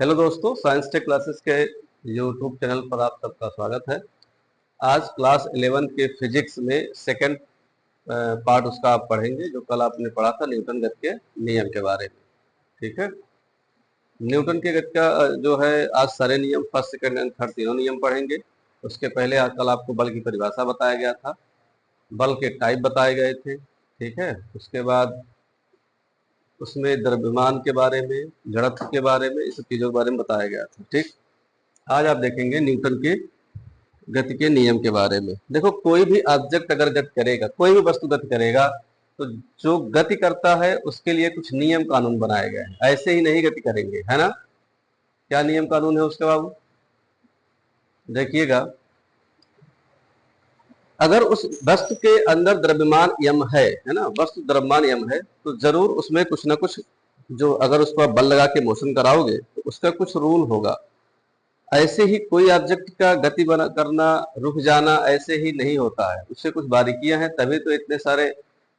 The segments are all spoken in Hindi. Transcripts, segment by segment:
हेलो दोस्तों, साइंस टेक क्लासेस के यूट्यूब चैनल पर आप सबका स्वागत है। आज क्लास 11 के फिजिक्स में सेकंड पार्ट उसका आप पढ़ेंगे, जो कल आपने पढ़ा था न्यूटन गति के नियम के बारे में। ठीक है, न्यूटन के गति का जो है आज सारे नियम फर्स्ट सेकंड एंड थर्ड तीनों नियम पढ़ेंगे। उसके पहले आज कल आपको बल की परिभाषा बताया गया था, बल के टाइप बताए गए थे। ठीक है, उसके बाद उसमें द्रव्यमान के बारे में, जड़त्व के बारे में, इस सब चीज़ों के बारे में बताया गया था। ठीक, आज आप देखेंगे न्यूटन के गति के नियम के बारे में। देखो, कोई भी ऑब्जेक्ट अगर गति करेगा, कोई भी वस्तु गति करेगा, तो जो गति करता है उसके लिए कुछ नियम कानून बनाए गए हैं। ऐसे ही नहीं गति करेंगे, है ना। क्या नियम कानून है उसके बाबू, देखिएगा। अगर उस वस्तु के अंदर द्रव्यमान यम है ना, वस्तु द्रव्यमान यम है, तो जरूर उसमें कुछ ना कुछ, जो अगर उसको आप बल लगा के मोशन कराओगे तो उसका कुछ रूल होगा। ऐसे ही कोई ऑब्जेक्ट का गति बना करना, रुक जाना ऐसे ही नहीं होता है, उससे कुछ बारीकियां हैं। तभी तो इतने सारे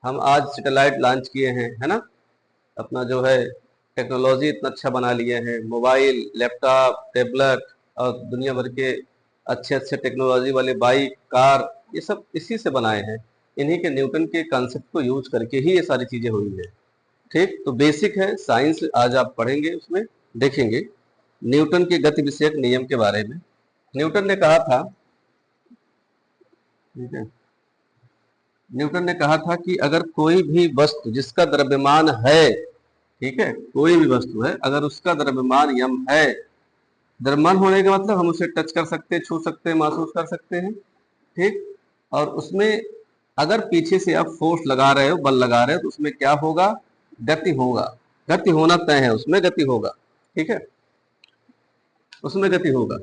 हम आज सैटेलाइट लॉन्च किए हैं, है ना। अपना जो है टेक्नोलॉजी इतना अच्छा बना लिए हैं, मोबाइल, लैपटॉप, टैबलेट और दुनिया भर के अच्छे अच्छे टेक्नोलॉजी वाले बाइक, कार, ये सब इसी से बनाए हैं। इन्हीं के न्यूटन के कॉन्सेप्ट को यूज करके ही ये सारी चीजें हुई है। ठीक, तो बेसिक है साइंस, आज आप पढ़ेंगे, उसमें देखेंगे न्यूटन के गति विषयक नियम के बारे में। न्यूटन ने कहा था, ठीक है, न्यूटन ने कहा था कि अगर कोई भी वस्तु जिसका द्रव्यमान है, ठीक है, कोई भी वस्तु है अगर उसका द्रव्यमान यम है, द्रव्यमान होने का मतलब हम उसे टच कर सकते हैं, छू सकते हैं, महसूस कर सकते हैं। ठीक, और उसमें अगर पीछे से आप फोर्स लगा रहे हो, बल लगा रहे हो, तो उसमें क्या होगा, गति होगा। गति होना तय है, उसमें गति होगा। ठीक है, उसमें गति होगा।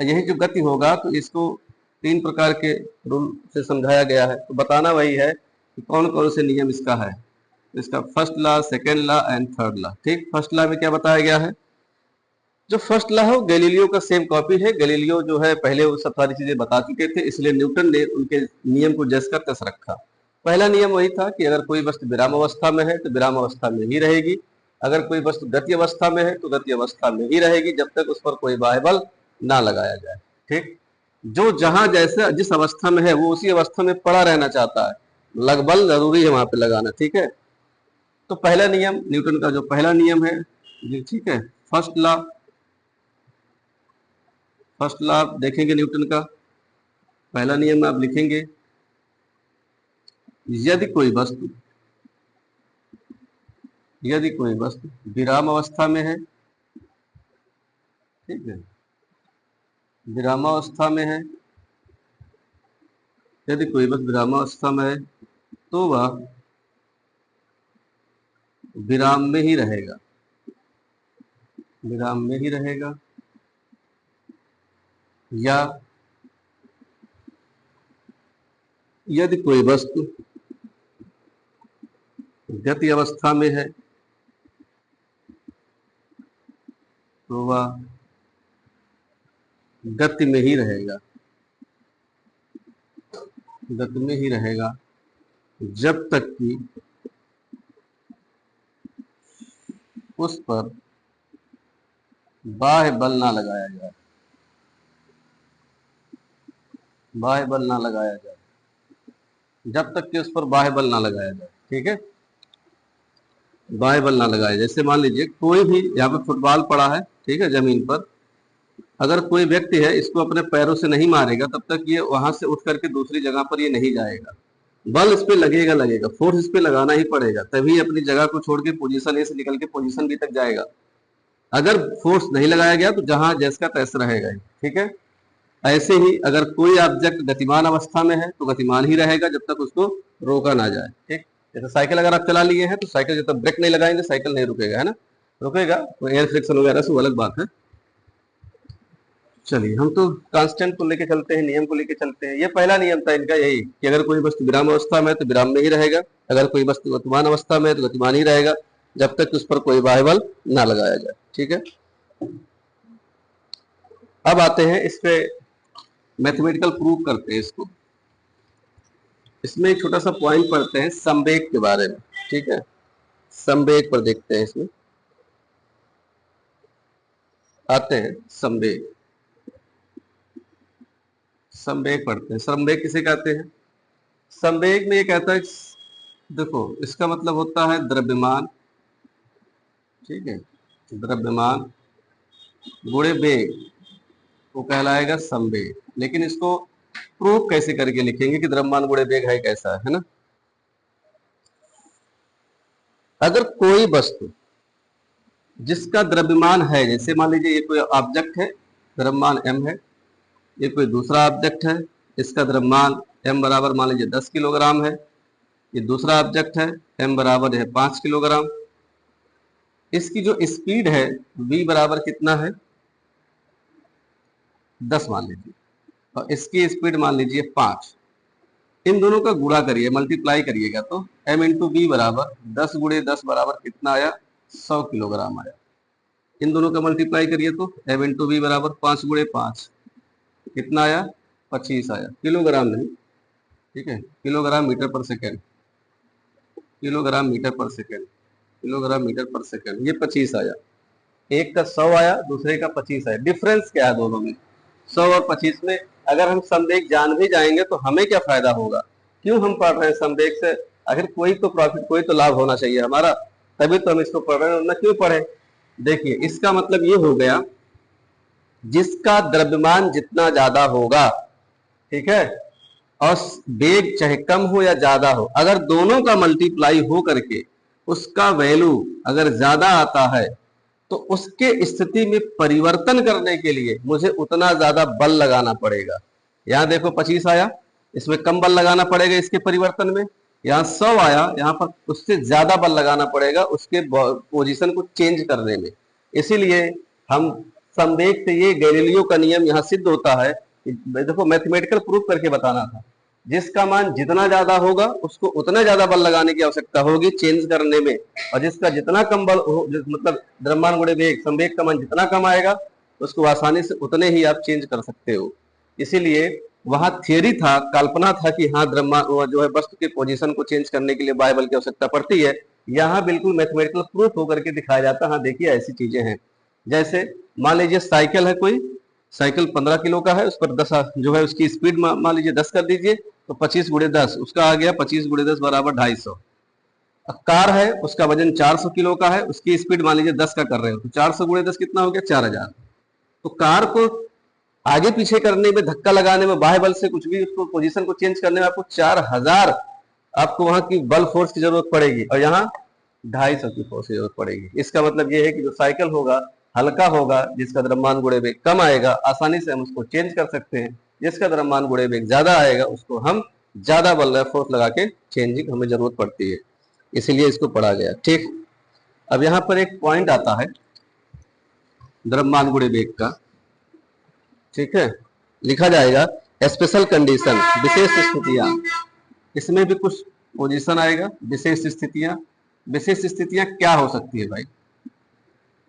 यही जो गति होगा, तो इसको तीन प्रकार के रूल से समझाया गया है। तो बताना वही है कि कौन कौन से नियम इसका है। इसका first law, second law and third law. ठीक, फर्स्ट लॉ में क्या बताया गया है, जो फर्स्ट लॉ है वो गैलीलियो का सेम कॉपी है। गैलीलियो जो है पहले वो सब सारी चीजें बता चुके थे, इसलिए न्यूटन ने उनके नियम को जस का तस रखा। पहला नियम वही था कि अगर कोई वस्तु विराम अवस्था में है तो विराम अवस्था में ही रहेगी, अगर कोई वस्तु गति अवस्था में है तो गति अवस्था में ही रहेगी, जब तक उस पर कोई बाह्य बल ना लगाया जाए। ठीक, जो जहां जैसे जिस अवस्था में है वो उसी अवस्था में पड़ा रहना चाहता है, लग बल जरूरी है वहां पे लगाना। ठीक है, तो पहला नियम न्यूटन का जो पहला नियम है जी, ठीक है, फर्स्ट लॉ। फर्स्ट लॉ आप देखेंगे न्यूटन का, पहला नियम आप लिखेंगे, यदि कोई वस्तु विराम अवस्था में है, ठीक है, विरामावस्था में है, यदि कोई वस्तु विरामावस्था में है तो वह विराम में ही रहेगा, विराम में ही रहेगा। या यदि कोई वस्तु गति अवस्था में है तो वह गति में ही रहेगा, गति में ही रहेगा, जब तक कि उस पर बाह्य बल ना लगाया जाए, बाह्य बल ना लगाया जाए, जब तक कि उस पर बाह्य बल ना लगाया जाए। ठीक है, बाह्य बल ना लगाया जाए। जैसे मान लीजिए कोई भी यहाँ पे फुटबॉल पड़ा है, ठीक है, जमीन पर, अगर कोई व्यक्ति है इसको अपने पैरों से नहीं मारेगा तब तक ये वहां से उठ करके दूसरी जगह पर ये नहीं जाएगा। बल इस पे लगेगा, लगेगा, फोर्स इस पे लगाना ही पड़ेगा, तभी अपनी जगह को छोड़ के पोजीशन ए से निकल के पोजीशन बी तक जाएगा। अगर फोर्स नहीं लगाया गया तो जहां जैसा तैसा रहेगा। ठीक है, ऐसे ही अगर कोई ऑब्जेक्ट गतिमान अवस्था में है तो गतिमान ही रहेगा जब तक उसको रोका ना जाए। ठीक, जैसे साइकिल अगर आप चला लिए हैं तो साइकिल जब तक ब्रेक नहीं लगाएंगे साइकिल नहीं रुकेगा, है ना। रुकेगा तो एयर फ्रिक्शन वगैरह से वो अलग बात है। चलिए, हम तो कांस्टेंट को लेके चलते हैं, नियम को लेके चलते हैं। ये पहला नियम था इनका, यही कि अगर कोई वस्तु विराम अवस्था में है तो विराम में ही रहेगा, अगर कोई वस्तु गतिमान अवस्था में है तो गतिमान ही रहेगा, जब तक उस पर कोई बाह्य बल ना लगाया जाए। ठीक है, अब आते हैं इस पे मैथमेटिकल प्रूफ करते हैं इसको। इसमें एक छोटा सा पॉइंट पढ़ते हैं संवेग के बारे में। ठीक है, संवेग पर देखते हैं इसमें। आते हैं संवेग। संवेग पढ़ते हैं। संवेग किसे कहते हैं? संवेग में ये कहता है, देखो इसका मतलब होता है द्रव्यमान, ठीक है, द्रव्यमान गुणे वेग, वो कहलाएगा संवेग। लेकिन इसको प्रूफ कैसे करके लिखेंगे कि द्रव्यमान गुणे वेग है कैसा, है ना? अगर कोई वस्तु जिसका द्रव्यमान है, जैसे मान लीजिए ये कोई ऑब्जेक्ट है, द्रव्यमान m है, ये कोई दूसरा ऑब्जेक्ट है, इसका द्रव्यमान m बराबर मान लीजिए 10 किलोग्राम है, ये दूसरा ऑब्जेक्ट है, m बराबर है 5 किलोग्राम। इसकी जो स्पीड है v बराबर कितना है? 10 मान लीजिए, और इसकी स्पीड मान लीजिए 5। इन दोनों का गुणा करिए, मल्टीप्लाई करिएगा तो m इंटू बी बराबर 10 गुणे 10 बराबर कितना आया? 100 किलोग्राम आया। इन दोनों का मल्टीप्लाई करिए तो m इंटू बी बराबर 5 गुणे 5 कितना आया? 25 आया। किलोग्राम नहीं, ठीक है, किलोग्राम मीटर पर सेकेंड, किलोग्राम मीटर पर सेकेंड, किलोग्राम मीटर पर सेकेंड, ये 25 आया। एक का 100 आया, दूसरे का 25 आया। डिफरेंस क्या है दोनों में? 100 और 25 में। अगर हम संवेग जान भी जाएंगे तो हमें क्या फायदा होगा? क्यों हम पढ़ रहे हैं संवेग से? आखिर कोई तो प्रॉफिट, कोई तो लाभ होना चाहिए हमारा, तभी तो हम इसको पढ़ रहे हैं, वरना क्यों पढ़े? देखिए इसका मतलब ये हो गया, जिसका द्रव्यमान जितना ज्यादा होगा, ठीक है, और वेग चाहे कम हो या ज्यादा हो, अगर दोनों का मल्टीप्लाई हो करके उसका वैल्यू अगर ज्यादा आता है, तो उसके स्थिति में परिवर्तन करने के लिए मुझे उतना ज्यादा बल लगाना पड़ेगा। यहां देखो 25 आया, इसमें कम बल लगाना पड़ेगा इसके परिवर्तन में। यहाँ 100 आया, यहाँ पर उससे ज्यादा बल लगाना पड़ेगा उसके पोजीशन को चेंज करने में। इसीलिए हम संवेग से ये गैलीलियो का नियम यहाँ सिद्ध होता है। देखो मैथमेटिकल प्रूफ करके बताना था, जिसका मान जितना ज्यादा होगा उसको उतना ज्यादा बल लगाने की आवश्यकता होगी चेंज करने में, और जिसका जितना कम बल हो, मतलब द्रव्यमान गुणे वेग, संवेग का मान जितना कम आएगा उसको आसानी से उतने ही आप चेंज कर सकते हो। इसीलिए वहां थियरी था, कल्पना था कि हाँ द्रव्यमान जो है वस्तु के पोजीशन को चेंज करने के लिए बाह्य बल की आवश्यकता पड़ती है। यहाँ बिल्कुल मैथमेटिकल प्रूफ होकर के दिखाया जाता है। हाँ देखिए ऐसी चीजें हैं, जैसे मान लीजिए साइकिल है, कोई साइकिल 15 किलो का है, उस पर 10 जो है उसकी स्पीड मान लीजिए 10 कर दीजिए, तो 25 गुणे 10 उसका आ गया, 25 गुणे 10 बराबर 250। कार है, उसका वजन 400 किलो का है, उसकी स्पीड मान लीजिए 10 का कर रहे हो, तो 400 गुणे 10 कितना हो गया? 4000। तो कार को आगे पीछे करने में, धक्का लगाने में, बाह्य बल से कुछ भी उसको पोजीशन को चेंज करने में आपको 4000 आपको वहां की बल फोर्स की जरूरत पड़ेगी, और यहाँ 250 की फोर्स की जरूरत पड़ेगी। इसका मतलब ये है कि जो साइकिल होगा हल्का होगा, जिसका द्रव्यमान गुणे वेग कम आएगा, आसानी से हम उसको चेंज कर सकते हैं। जिसका द्रव्यमान गुणे वेग ज्यादा आएगा उसको हम ज्यादा बल फोर्स लगा के चेंजिंग हमें जरूरत पड़ती है, इसीलिए इसको पढ़ा गया। ठीक, अब यहाँ पर एक पॉइंट आता है द्रव्यमान गुणे वेग का, ठीक है, लिखा जाएगा स्पेशल कंडीशन, विशेष स्थितियां। इसमें भी कुछ पोजीशन आएगा, विशेष स्थितियां। विशेष स्थितियां क्या हो सकती है भाई?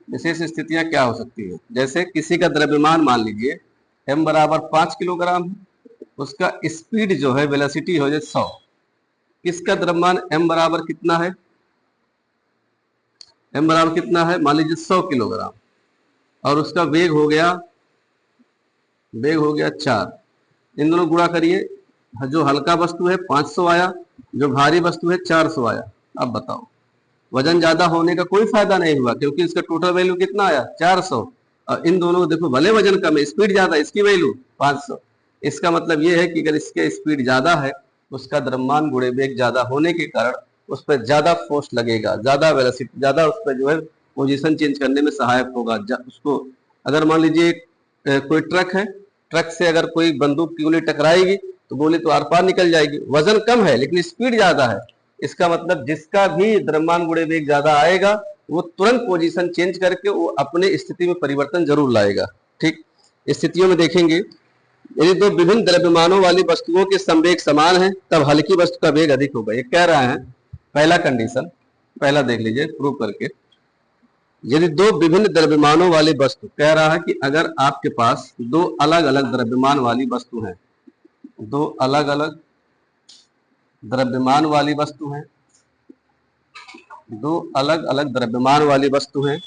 विशेष स्थितियां क्या हो सकती है? जैसे किसी का द्रव्यमान मान लीजिए m बराबर 5 किलोग्राम है, उसका स्पीड जो है वेलोसिटी हो जाए 100। किसका द्रव्यमान m बराबर कितना है? m बराबर कितना है? मान लीजिए 100 किलोग्राम, और उसका वेग हो गया 4। इन दोनों गुणा करिए, जो हल्का वस्तु है 500 आया, जो भारी वस्तु है 400 आया। अब बताओ, वजन ज्यादा होने का कोई फायदा नहीं हुआ, क्योंकि इसका टोटल वैल्यू कितना आया? 400। और इन दोनों को देखो, भले वजन कम है, स्पीड ज्यादा, इसकी वैल्यू 500। इसका मतलब ये है कि अगर इसके स्पीड ज्यादा है, उसका द्रव्यमान गुणे वेग ज्यादा होने के कारण उस पर ज्यादा फोर्स लगेगा, ज्यादा वेलोसिटी, ज्यादा उस पर जो है पोजीशन चेंज करने में सहायक होगा। उसको अगर मान लीजिए कोई ट्रक है, ट्रक से अगर कोई बंदूक की गोली टकराएगी तो गोली तो आर पार निकल जाएगी, वजन कम है लेकिन स्पीड ज्यादा है। इसका मतलब जिसका भी द्रव्यमान गुणे वेग ज्यादा आएगा वो तुरंत पोजीशन चेंज करके वो अपने स्थिति में परिवर्तन जरूर लाएगा। ठीक, स्थितियों में देखेंगे, यदि दो विभिन्न द्रव्यमानों वाली वस्तुओं के संवेग समान है तब हल्की वस्तु का वेग अधिक होगा। ये कह रहा है पहला कंडीशन, पहला देख लीजिए प्रूव करके। यदि दो विभिन्न द्रव्यमानों वाली वस्तु, कह रहा है कि अगर आपके पास दो अलग अलग द्रव्यमान वाली वस्तु है, दो अलग अलग द्रव्यमान वाली वस्तु है, दो अलग अलग द्रव्यमान वाली वस्तु है,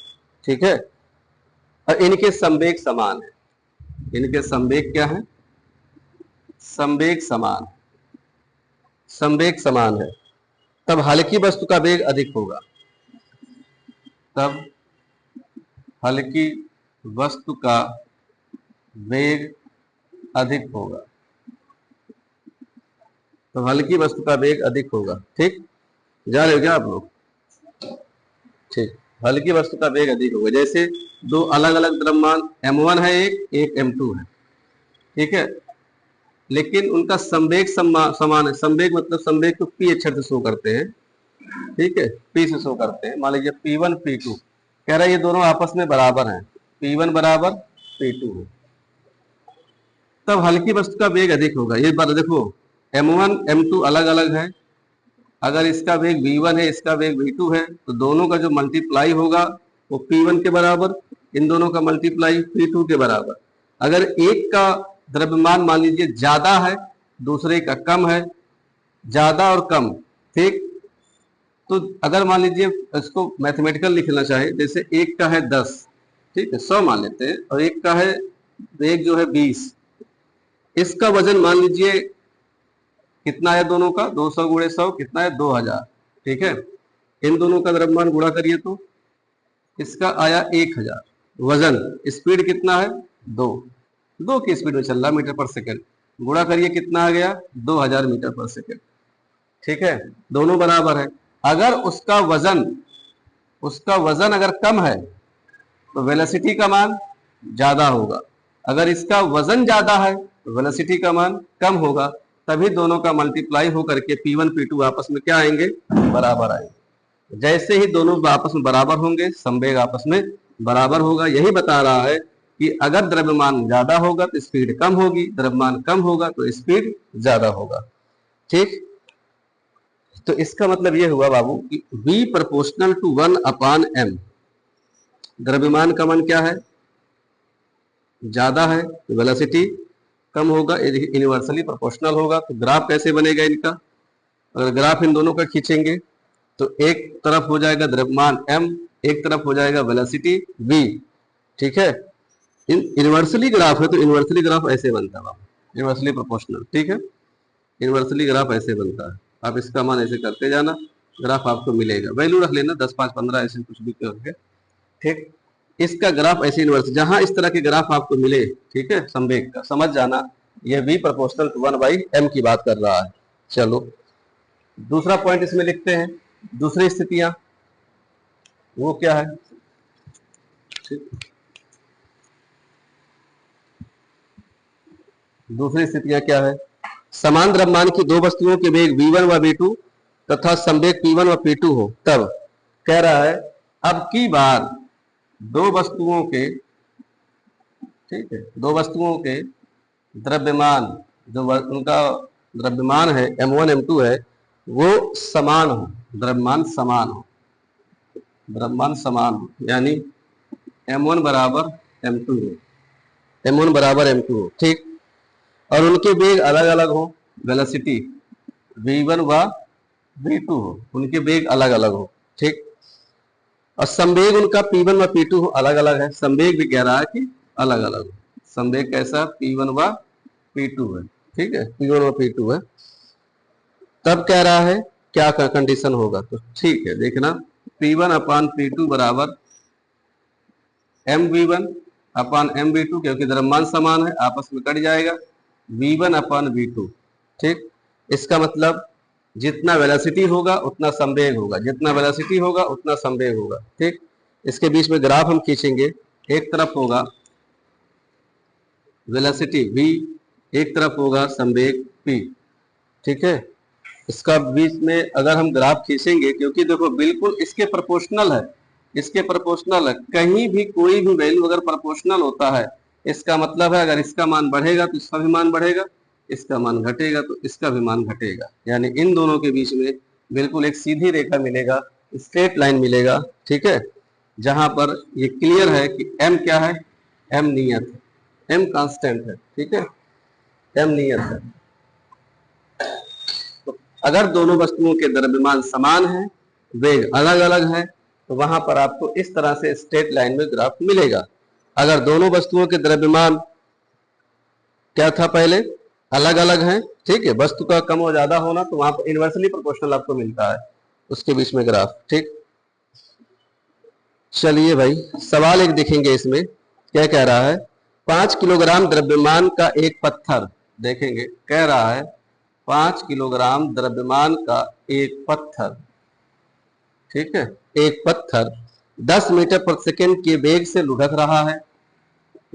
ठीक है, और इनके संवेग समान है। इनके संवेग क्या है? संवेग समान। संवेग समान है, तब हल्की वस्तु का वेग अधिक होगा। तब हल्की वस्तु का वेग अधिक होगा। तो हल्की वस्तु का वेग अधिक होगा। ठीक, जा रहे हो क्या आप लोग? ठीक, हल्की वस्तु का वेग अधिक होगा। जैसे दो अलग अलग द्रव्यमान m1 है, एक m2 है, ठीक है, लेकिन उनका संवेग समान है। संवेग मतलब संवेग को p अक्षर से शो करते हैं, ठीक है, p से शो करते हैं। मान लीजिए P1 P2, कह रहा है ये दोनों आपस में बराबर हैं, P1 बराबर P2 है, तब हल्की वस्तु का वेग अधिक होगा। ये बात देखो, m1 m2 अलग अलग है, अगर इसका वेग v1 है, इसका वेग v2 है, तो दोनों का जो मल्टीप्लाई होगा वो p1 के बराबर, इन दोनों का मल्टीप्लाई p2 के बराबर। अगर एक का द्रव्यमान मान लीजिए ज्यादा है, दूसरे का कम है, ज्यादा और कम, ठीक, तो अगर मान लीजिए इसको मैथमेटिकल लिखना चाहे, जैसे एक का है 10, ठीक है, 100 मान लेते हैं, और एक का है वेग जो है 20, इसका वजन मान लीजिए कितना है दोनों का, 200 गुणे 100 कितना है, 2000, ठीक है, इन दोनों का द्रव्यमान गुणा करिए तो इसका आया 1000। वजन, स्पीड कितना है, 2 की स्पीड में चल रहा मीटर पर सेकंड, गुणा करिए कितना आ गया, 2000 मीटर पर सेकंड, ठीक है, दोनों बराबर है। अगर उसका वजन अगर कम है तो वेलोसिटी का मान ज्यादा होगा, अगर इसका वजन ज्यादा है तो वेलोसिटी का मान कम होगा, तभी दोनों का मल्टीप्लाई होकर के P1 P2 आपस में क्या आएंगे, बराबर आएंगे। जैसे ही दोनों आपस में बराबर होंगे, संवेग आपस में बराबर होगा। यही बता रहा है कि अगर द्रव्यमान ज्यादा होगा तो स्पीड कम होगी, द्रव्यमान कम होगा तो स्पीड ज्यादा होगा। ठीक, तो इसका मतलब यह हुआ बाबू कि V प्रोपोर्शनल टू 1/m, द्रव्यमान का मान क्या है, ज्यादा है तो वेलोसिटी कम होगा, यूनिवर्सली प्रोपोर्शनल होगा। तो ग्राफ कैसे बनेगा इनका, अगर ग्राफ इन दोनों का खींचेंगे तो एक तरफ हो जाएगा द्रव्यमान m, एक तरफ हो जाएगा वेलोसिटी v, ठीक है। यूनिवर्सली ग्राफ है तो यूनिवर्सली ग्राफ ऐसे बनता है, यूनिवर्सली प्रोपोर्शनल, ठीक है, यूनिवर्सली ग्राफ ऐसे बनता है। आप इसका मान ऐसे करते जाना, ग्राफ आपको मिलेगा, वैल्यू रख लेना 10, 5, 15 ऐसे कुछ भी करके, ठीक। इसका ग्राफ ऐसे यूनिवर्सल, जहां इस तरह के ग्राफ आपको मिले, ठीक है, संवेग का, समझ जाना ये v प्रोपोर्शनल टू 1/m की बात कर रहा है। चलो दूसरा पॉइंट इसमें लिखते हैं, दूसरी स्थितियां वो क्या है, दूसरी स्थितियां क्या है, समान द्रव्यमान की दो वस्तुओं के वेग v1 व v2 तथा संवेग p1 व p2 हो, तब कह रहा है अब की बार दो वस्तुओं के, ठीक है, दो वस्तुओं के द्रव्यमान, जो उनका द्रव्यमान है m1 m2 है, वो समान हो, द्रव्यमान समान हो, द्रव्यमान समान हो, यानी m1 बराबर m2 हो, m1 बराबर m2 हो, ठीक, और उनके वेग अलग अलग हो, वेलोसिटी v1 व v2 हो, उनके वेग अलग अलग हो, ठीक, और संवेग उनका P1 व P2 हो, अलग अलग है, संवेग भी कह रहा है कि अलग अलग हो, संवेग कैसा, P1 व P2 है, ठीक है, P1 व P2 है। तब कह रहा है क्या कंडीशन होगा, तो ठीक है देखना, P1 अपान P2 बराबर mv1 अपान mv2, क्योंकि द्रव्यमान समान है आपस में कट जाएगा, v1 अपान v2, ठीक। इसका मतलब जितना वेलोसिटी होगा उतना संवेग होगा, जितना वेलोसिटी होगा उतना संवेग होगा, ठीक। इसके बीच में ग्राफ हम खींचेंगे, एक तरफ होगा वेलोसिटी v, एक तरफ होगा संवेग p, ठीक है। इसका बीच में अगर हम ग्राफ खींचेंगे, क्योंकि देखो बिल्कुल इसके प्रोपोर्शनल है, इसके प्रोपोर्शनल है, कहीं भी कोई भी वैल्यू अगर प्रोपोर्शनल होता है, इसका मतलब है अगर इसका मान बढ़ेगा तो इसका भी मान बढ़ेगा, इसका मान घटेगा तो इसका भी मान घटेगा, यानी इन दोनों के बीच में बिल्कुल एक सीधी रेखा मिलेगा, स्ट्रेट लाइन मिलेगा, ठीक है, जहां पर ये क्लियर है कि m क्या है, m नियत है, m कांस्टेंट है, ठीक है, m नियत है। तो अगर दोनों वस्तुओं के द्रव्यमान समान है, वेग अलग अलग है, तो वहां पर आपको इस तरह से स्ट्रेट लाइन में ग्राफ मिलेगा। अगर दोनों वस्तुओं के द्रव्यमान क्या था पहले, अलग अलग हैं, ठीक है, वस्तु का कम और ज्यादा होना, तो वहां पर इनवर्सली प्रोपोर्शनल आपको मिलता है उसके बीच में ग्राफ। ठीक, चलिए भाई सवाल एक देखेंगे, इसमें क्या कह रहा है। 5 किलोग्राम द्रव्यमान का एक पत्थर, देखेंगे कह रहा है 5 किलोग्राम द्रव्यमान का एक पत्थर, ठीक है, एक पत्थर 10 मीटर प्रति सेकंड के वेग से लुढ़क रहा है।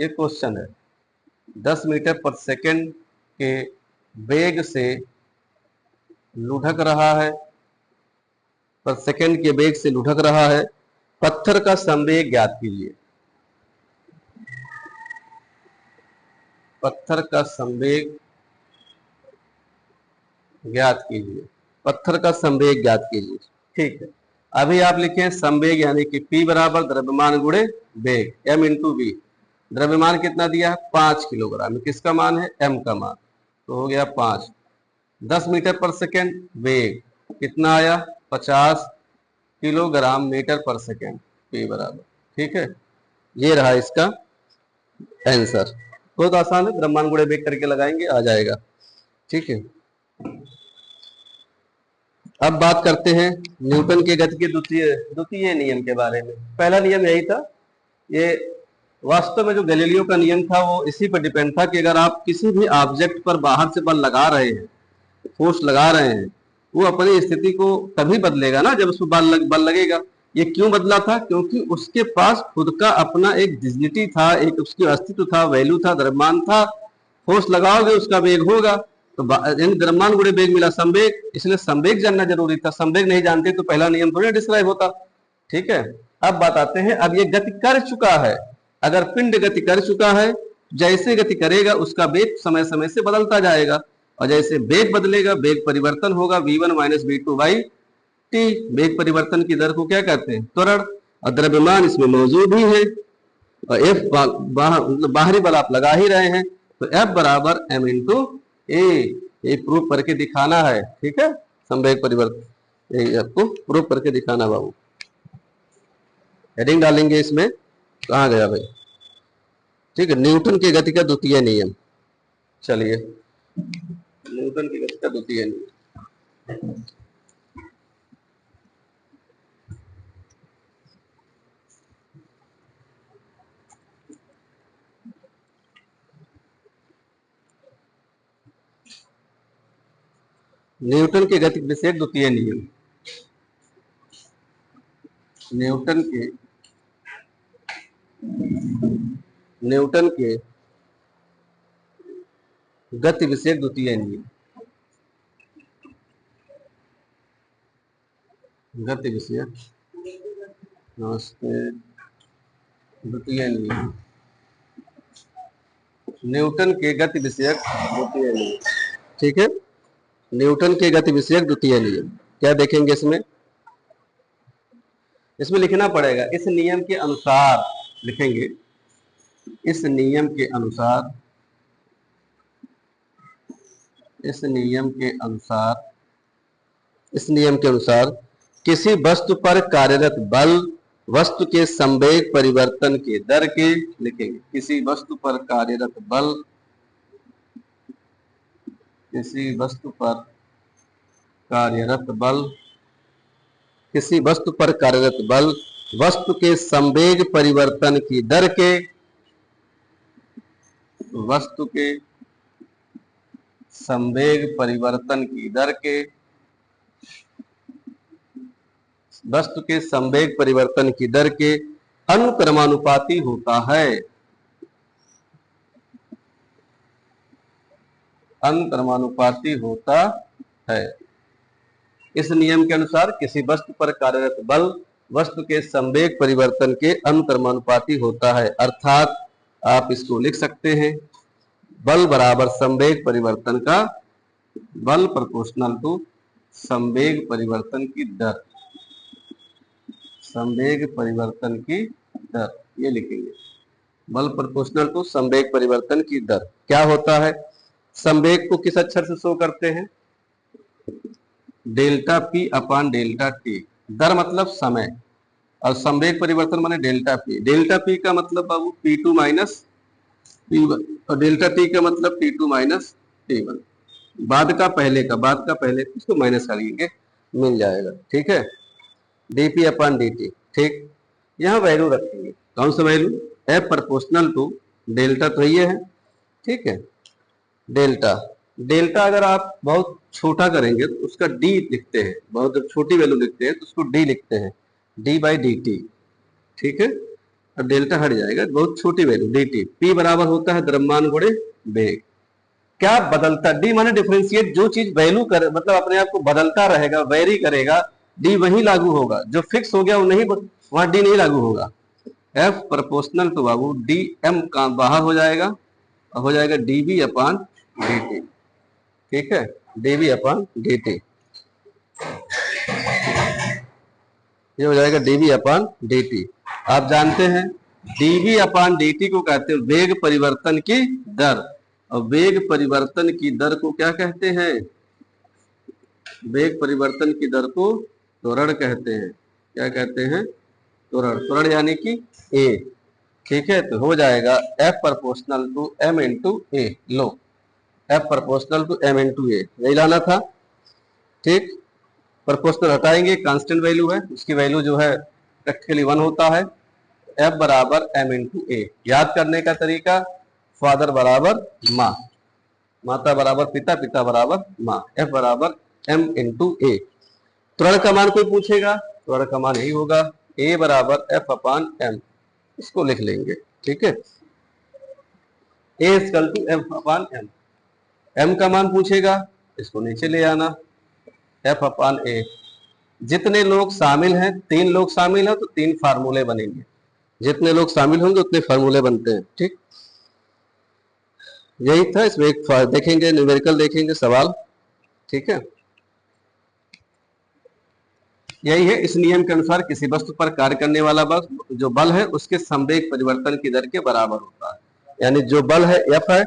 ये क्वेश्चन है, 10 मीटर प्रति सेकंड के वेग से लुढ़क रहा है, प्रति सेकंड के वेग से लुढ़क रहा है। पत्थर का संवेग ज्ञात कीजिए। पत्थर का संवेग ज्ञात कीजिए। पत्थर का संवेग ज्ञात कीजिए। ठीक है, अभी आप लिखें संवेग यानी कि P बराबर द्रव्यमान गुणे वेग, m इंटू वी। द्रव्यमान कितना दिया है 5 किलोग्राम, किसका मान है m का मान, तो हो गया 5। 10 मीटर पर सेकेंड, वेग कितना आया 50 किलोग्राम मीटर पर सेकेंड, P बराबर, ठीक है, ये रहा इसका आंसर। बहुत आसान है, द्रव्यमान गुणे वेग करके लगाएंगे आ जाएगा। ठीक है, अब बात करते हैं न्यूटन के गति के द्वितीय नियम के बारे में। पहला नियम यही था, ये वास्तव में जो गैलीलियो का नियम था वो इसी पर डिपेंड था कि अगर आप किसी भी ऑब्जेक्ट पर बाहर से बल लगा रहे हैं, फोर्स लगा रहे हैं, वो अपनी स्थिति को तभी बदलेगा ना जब उसमें बल लगेगा। ये क्यों बदला था, क्योंकि उसके पास खुद का अपना एक डिग्निटी था, एक उसकी अस्तित्व था, वैल्यू था, द्रव्यमान था। फोर्स लगाओगे उसका वेग होगा, तो द्रव्यमान गुणे वेग मिला संवेग, इसलिए संवेग जानना जरूरी था। संवेग नहीं जानते तो पहला नियम थोड़ी डिस्क्राइब होता। ठीक है, अब बात आते हैं, अब ये गति कर चुका है, अगर पिंड गति कर चुका है, जैसे गति करेगा उसका वेग समय समय से बदलता जाएगा, और जैसे वेग बदलेगा वेग परिवर्तन होगा v1 minus v2 by T. वेग परिवर्तन की दर को क्या कहते हैं, त्वरण। और द्रव्यमान इसमें मौजूद ही है, और F बाहरी बल आप लगा ही रहे हैं, तो F बराबर m इंटू ए। ये प्रूव करके दिखाना है, ठीक है, संवेग परिवर्तन, ये आपको प्रूव करके दिखाना बाबू। हेडिंग डालेंगे इसमें, कहाँ गया भाई, ठीक है, न्यूटन की गति का द्वितीय नियम। चलिए, न्यूटन की गति का द्वितीय नियम, न्यूटन के गति विषयक द्वितीय नियम। न्यूटन के गति विषयक द्वितीय नियम। गति विषयक, नमस्ते, द्वितीय नियम, न्यूटन के गति विषयक द्वितीय नियम। ठीक है, न्यूटन के गति विषयक द्वितीय नियम क्या देखेंगे इसमें। इसमें लिखना पड़ेगा इस नियम के अनुसार, लिखेंगे इस नियम के अनुसार, इस नियम के अनुसार, इस नियम के अनुसार किसी वस्तु पर कार्यरत बल वस्तु के संवेग परिवर्तन के दर के, लिखेंगे किसी वस्तु पर कार्यरत बल, किसी वस्तु पर कार्यरत बल, किसी वस्तु पर कार्यरत बल वस्तु के संवेग परिवर्तन की दर के, वस्तु के संवेग परिवर्तन की दर के, वस्तु के संवेग परिवर्तन की दर के अनुक्रमानुपाती होता है। अनुक्रमानुपाती होता है। इस नियम के अनुसार किसी वस्तु पर कार्यरत बल वस्तु के संवेग परिवर्तन के अनुक्रमानुपाती होता है। अर्थात आप इसको लिख सकते हैं, बल बराबर संवेग परिवर्तन का, बल प्रोपोर्शनल टू संवेग परिवर्तन की दर, संवेग परिवर्तन की दर, ये लिखेंगे बल प्रोपोर्शनल टू संवेग परिवर्तन की दर। क्या होता है, संवेग को किस अक्षर से शो करते हैं, delta p upon delta t. दर मतलब समय, और संवेग परिवर्तन माने डेल्टा पी। डेल्टा पी का मतलब बाबू P2 माइनस P1 और डेल्टा टी का मतलब T2 माइनस T1। बाद का पहले इसको माइनस करेंगे, मिल जाएगा। ठीक है, dp अपॉन dt। ठीक, यहाँ वैल्यू रखेंगे, कौन सा value? F proportional to delta, तो ये है। ठीक है, डेल्टा डेल्टा अगर आप बहुत छोटा करेंगे तो उसका d लिखते हैं, बहुत जब छोटी वैल्यू लिखते हैं तो उसको d लिखते हैं, d बाई डी टी। ठीक है, और डेल्टा हट जाएगा, बहुत छोटी वैल्यू dt। p बराबर होता है द्रव्यमान गुणे वेग। क्या बदलता? डी माने डिफरेंशिएट, जो चीज वैल्यू कर मतलब अपने आप को बदलता रहेगा, वेरी करेगा, डी वही लागू होगा। जो फिक्स हो गया वो नहीं, वहां डी नहीं लागू होगा। एफ प्रोपोर्शनल टू बाबू डी एम का बाहर हो जाएगा, हो जाएगा डीबी अपॉन डी टी। ठीक है, डीबी अपॉन डी टी, ये हो जाएगा डीबी अपॉन डी टी। आप जानते हैं डीबी अपॉन डी टी को कहते हैं वेग परिवर्तन की दर, और वेग परिवर्तन की दर को क्या कहते हैं? वेग परिवर्तन की दर को त्वरण कहते हैं। क्या कहते हैं? त्वरण। त्वरण यानी कि ए। ठीक है, तो हो जाएगा F proportional to m into a. लो, F proportional to m into a, यही लाना था। ठीक, प्रोपोर्शनल हटाएंगे, कांस्टेंट वैल्यू है, उसकी वैल्यू जो है प्रैक्टिकली 1 होता है। एफ बराबर एम इंटू ए। याद करने का तरीका, फादर बराबर माँ, माता बराबर पिता, पिता बराबर माँ, एफ बराबर एम इंटू ए। त्वरण का मान कोई पूछेगा, त्वरण का मान यही होगा, ए बराबर एफ अपान एम, इसको लिख लेंगे। ठीक है, a equal to F upon m. M का मान पूछेगा, इसको नीचे ले आना, एफ अपान ए। जितने लोग शामिल हैं, 3 लोग शामिल हैं तो 3 फार्मूले बनेंगे, जितने लोग शामिल होंगे उतने फार्मूले बनते हैं। ठीक, यही था। इसमें एक देखेंगे, न्यूमेरिकल देखेंगे सवाल। ठीक है, यही है, इस नियम के अनुसार किसी वस्तु पर कार्य करने वाला बल, जो बल है उसके संवेग परिवर्तन की दर के बराबर होता है। यानी जो बल है एफ है,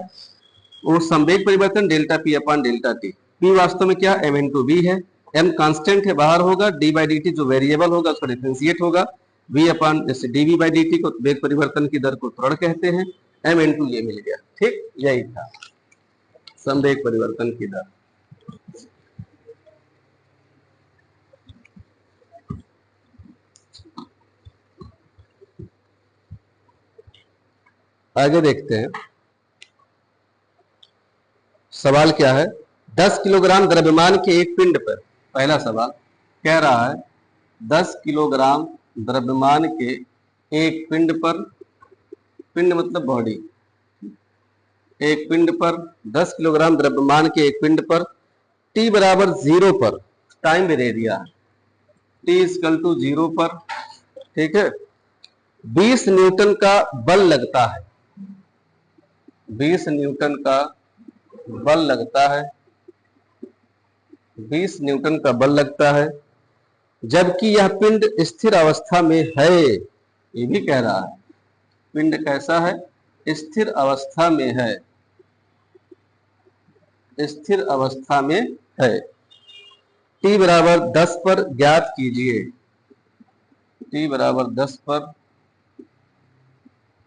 वो संवेग परिवर्तन delta P upon delta T. P वास्तव में क्या? एम इंटू वी है, एम कांस्टेंट है, बाहर होगा, डी बाई डी टी जो वेरिएबल होगा उसका डिफरेंशिएट होगा, वी अपॉन जैसे डीवी बाई डी टी को वेग परिवर्तन की दर को त्वरण कहते हैं, एम इंटू ये मिल गया। ठीक, यही था संवेग परिवर्तन की दर। आगे देखते हैं, सवाल क्या है? 10 किलोग्राम द्रव्यमान के एक पिंड पर, पहला सवाल कह रहा है 10 किलोग्राम द्रव्यमान के एक पिंड पर, पिंड मतलब बॉडी, एक पिंड पर 10 किलोग्राम द्रव्यमान के एक पिंड पर t बराबर 0 पर, टाइम भी दे दिया, t इक्वल टू 0 पर। ठीक है, 20 न्यूटन का बल लगता है, 20 न्यूटन का बल लगता है, 20 न्यूटन का बल लगता है, जबकि यह पिंड स्थिर अवस्था में है। ये भी कह रहा है पिंड कैसा है? स्थिर अवस्था में है, स्थिर अवस्था में है। t बराबर 10 पर ज्ञात कीजिए, t बराबर 10 पर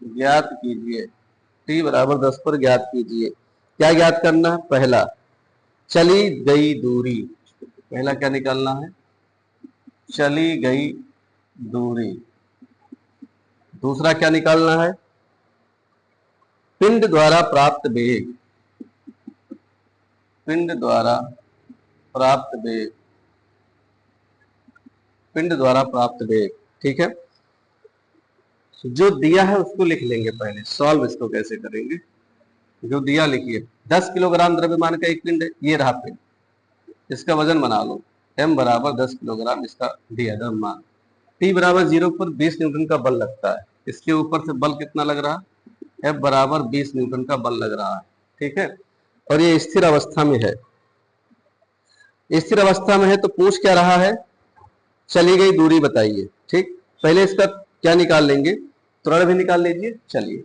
ज्ञात कीजिए, t बराबर 10 पर ज्ञात कीजिए। क्या ज्ञात करना है? पहला चली गई दूरी, पहला क्या निकालना है? चली गई दूरी। दूसरा क्या निकालना है? पिंड द्वारा प्राप्त वेग, पिंड द्वारा प्राप्त वेग, पिंड द्वारा प्राप्त वेग। ठीक है, जो दिया है उसको लिख लेंगे पहले, सॉल्व इसको कैसे करेंगे। जो दिया लिखिए, 10 किलोग्राम द्रव्यमान का एक पिंड है, ये रहा पिंड, इसका वजन बना लो, m बराबर 10 किलोग्राम इसका दिया द्रव्यमान, t बराबर 0 पर 20 न्यूटन का बल लगता है, इसके ऊपर से बल कितना लग रहा है? f बराबर 20 न्यूटन का बल लग रहा है। ठीक है, और ये स्थिर अवस्था में है, स्थिर अवस्था में है तो पूछ क्या रहा है? चली गई दूरी बताइए। ठीक, पहले इसका क्या निकाल लेंगे? त्वरण भी निकाल लीजिए। चलिए,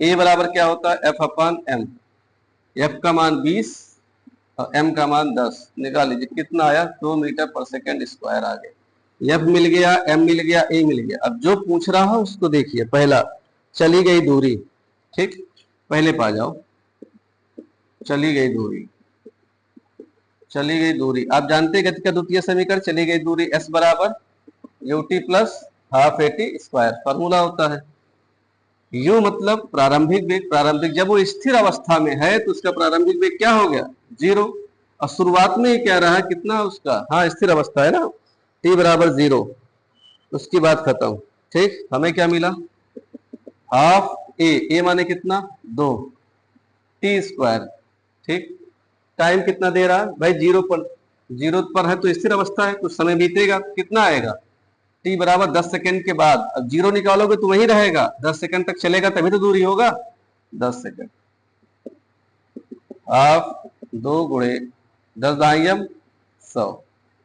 a बराबर क्या होता है? f अपान m, f का मान 20 और m का मान 10, निकाल लीजिए, कितना आया? 2 मीटर पर सेकेंड स्क्वायर आ गया। एफ मिल गया, एम मिल गया, ए मिल गया। अब जो पूछ रहा हो उसको देखिए। पहला, चली गई दूरी, ठीक, पहले पा जाओ। चली गई दूरी, चली गई दूरी, आप जानते हैं गति का द्वितीय समीकरण, चली गई दूरी s बराबर ut plus half at square, formula होता है। u मतलब प्रारंभिक वेग, प्रारंभिक जब वो स्थिर अवस्था में है तो उसका प्रारंभिक वेग क्या हो गया, 0। और शुरुआत में ही कह रहा है कितना उसका, हाँ स्थिर अवस्था है ना, t बराबर 0, उसकी बात खत्म। ठीक, हमें क्या मिला, हाफ ए माने कितना, 2 टी स्क्वायर। ठीक, टाइम कितना दे रहा है भाई, 0 पर है तो स्थिर अवस्था है, कुछ समय बीतेगा कितना आएगा, टी बराबर 10 सेकंड के बाद। अब 0 निकालोगे तो वही रहेगा, 10 सेकंड तक चलेगा तभी तो दूरी होगा, 10 सेकंड। हाफ 2 गुणे 10 दाइयम 100,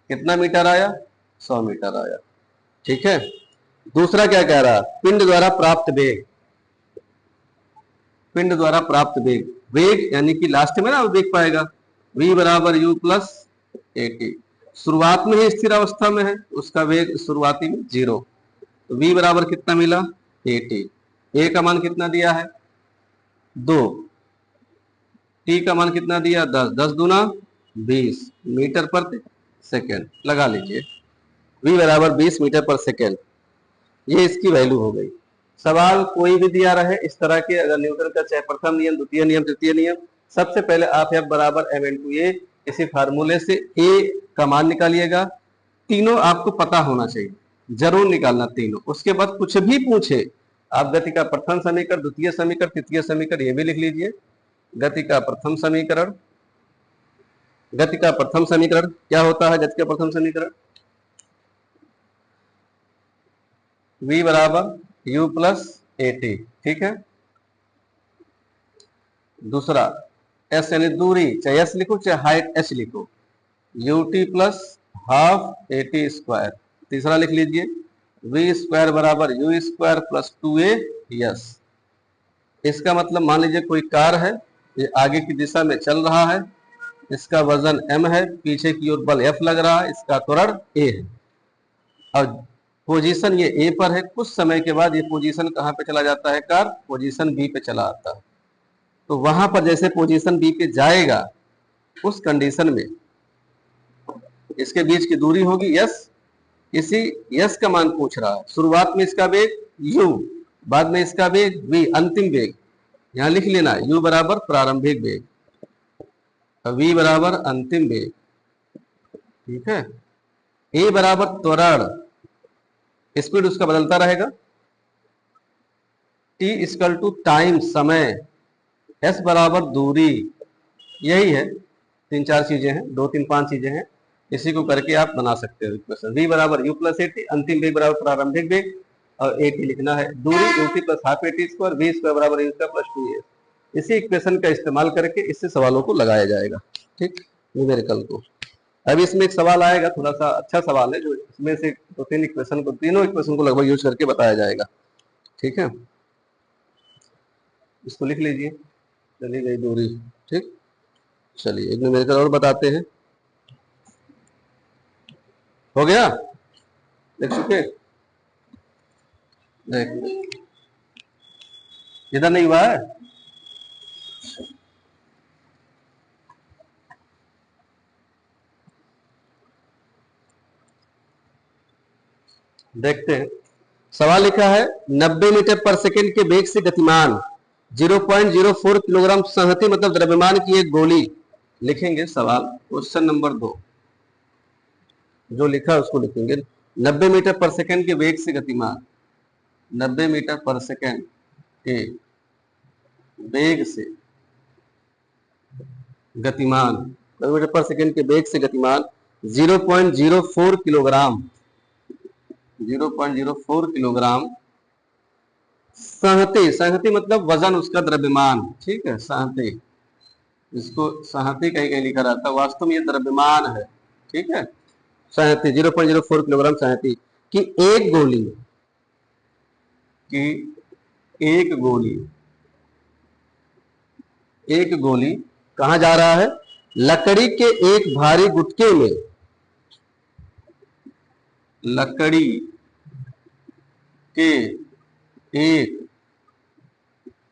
कितना मीटर आया, 100 मीटर आया। ठीक है, दूसरा क्या कह रहा है, पिंड द्वारा प्राप्त वेग, पिंड द्वारा प्राप्त वेग, वेग यानी कि लास्ट में ना वेग पाएगा, v बराबर u प्लस at। शुरुआत में ही स्थिर अवस्था में है, उसका वेग शुरुआती में 0, तो v बराबर कितना मिला, at। a का मान कितना दिया है, 2, t का मान कितना दिया, 10, 10 दूना 20 मीटर पर सेकेंड, लगा लीजिए v बराबर 20 मीटर पर सेकेंड, ये इसकी वैल्यू हो गई। सवाल कोई भी दिया रहे इस तरह के, अगर न्यूटन का चाहे प्रथम नियम, द्वितीय नियम, तृतीय नियम, सबसे पहले आप F बराबर m×a इसी फार्मूले से a का मान निकालिएगा। तीनों आपको पता होना चाहिए, जरूर निकालना तीनों। उसके बाद कुछ भी पूछे, आप गति का प्रथम समीकरण, द्वितीय समीकरण, तृतीय समीकरण ये भी लिख लीजिए। गति का प्रथम समीकरण, गति का प्रथम समीकरण क्या होता है, गति का प्रथम समीकरण v बराबर u प्लस at। ठीक है, दूसरा s यानी दूरी, चाहे s लिखो चाहे हाइट h लिखो, ut plus half at square. तीसरा लिख लीजिए v स्क्वायर बराबर u square plus 2a s। इसका मतलब मान लीजिए कोई कार है, ये आगे की दिशा में चल रहा है, इसका वजन m है, पीछे की ओर बल F लग रहा है, इसका त्वरण a है, और पोजीशन ये ए पर है। कुछ समय के बाद ये पोजीशन कहाँ पे चला जाता है, कार पोजीशन बी पे चला आता है। तो वहां पर जैसे पोजीशन बी पे जाएगा, उस कंडीशन में इसके बीच की दूरी होगी यस, इसी यस का मान पूछ रहा है। शुरुआत में इसका वेग यू, बाद में इसका वेग वी, अंतिम वेग यहां लिख लेना, यू बराबर प्रारंभिक वेग, वी बराबर अंतिम वेग। ठीक है, ए बराबर त्वरण, स्पीड उसका बदलता रहेगा, टी इक्वल टू टाइम समय, एस बराबर दूरी, यही है, 3-4 चीजें हैं, 2-3-5 चीजें हैं, इसी को करके आप बना सकते हो इक्वेशन। v बराबर u प्लस एटी, अंतिम वेग बराबर प्रारंभिक वेग, और एटी लिखना है दूरी, ut plus half eighty square, v square बराबर u स्क्वायर प्लस 2a। इसी इक्वेशन का इस्तेमाल करके इससे सवालों को लगाया जाएगा। ठीक, न्यूमेरिकल को। अब इसमें एक सवाल आएगा, थोड़ा सा अच्छा सवाल है, जो इसमें से 2-3 इक्वेशन को, तीनों इक्वेशन को लगभग यूज करके बताया जाएगा। ठीक है, इसको लिख लीजिए, चली गई दूरी। ठीक, चलिए एक न्यूमेरिकल और बताते हैं। हो गया, देख चुके, देख इधर नहीं हुआ है, देखते हैं। सवाल लिखा है 90 मीटर पर सेकंड के वेग से गतिमान 0.04 किलोग्राम संहति मतलब द्रव्यमान की एक गोली। लिखेंगे सवाल, क्वेश्चन नंबर 2 जो लिखा है उसको लिखेंगे। 90 मीटर पर सेकंड के वेग से गतिमान, 90 मीटर पर सेकंड के वेग से गतिमान, 90 मीटर पर सेकंड के वेग से गतिमान 0.04 किलोग्राम, 0.04 किलोग्राम संहति, संहति मतलब वजन उसका द्रव्यमान। ठीक है, संहति, इसको संहति कहीं कहीं लिखा रहता है, वास्तव में ये द्रव्यमान है। ठीक है, संहति 0.04 किलोग्राम संहति की एक गोली, की एक गोली, एक गोली कहां जा रहा है, लकड़ी के एक भारी गुटके में, लकड़ी के एक